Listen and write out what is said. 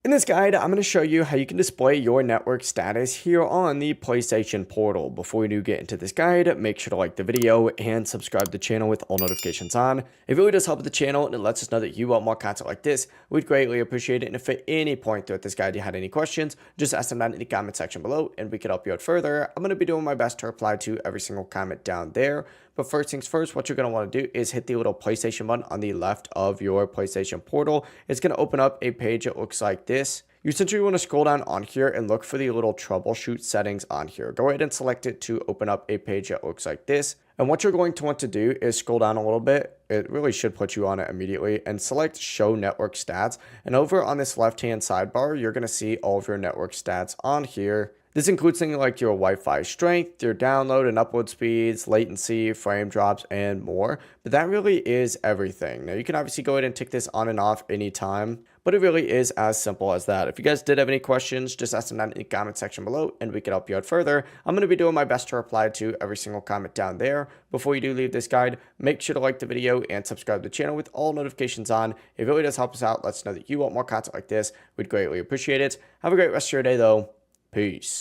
In this guide, I'm going to show you how you can display your network status here on the PlayStation portal. Before we do get into this guide, make sure to like the video and subscribe to the channel with all notifications on. It really does help the channel and it lets us know that you want more content like this. We'd greatly appreciate it. And if at any point throughout this guide you had any questions, just ask them down in the comment section below and we can help you out further. I'm going to be doing my best to reply to every single comment down there. But first things first, what you're going to want to do is hit the little PlayStation button on the left of your PlayStation portal. It's going to open up a page that looks like this. You essentially want to scroll down on here and look for the little troubleshoot settings on here. Go ahead and select it to open up a page that looks like this. And what you're going to want to do is scroll down a little bit. It really should put you on it immediately and select show network stats. And over on this left-hand sidebar, you're going to see all of your network stats on here. This includes things like your Wi-Fi strength, your download and upload speeds, latency, frame drops, and more. But that really is everything. Now, you can obviously go ahead and tick this on and off anytime, but it really is as simple as that. If you guys did have any questions, just ask them down in the comment section below, and we can help you out further. I'm going to be doing my best to reply to every single comment down there. Before you do leave this guide, make sure to like the video and subscribe to the channel with all notifications on. It really does help us out. Let us know that you want more content like this. We'd greatly appreciate it. Have a great rest of your day, though. Peace.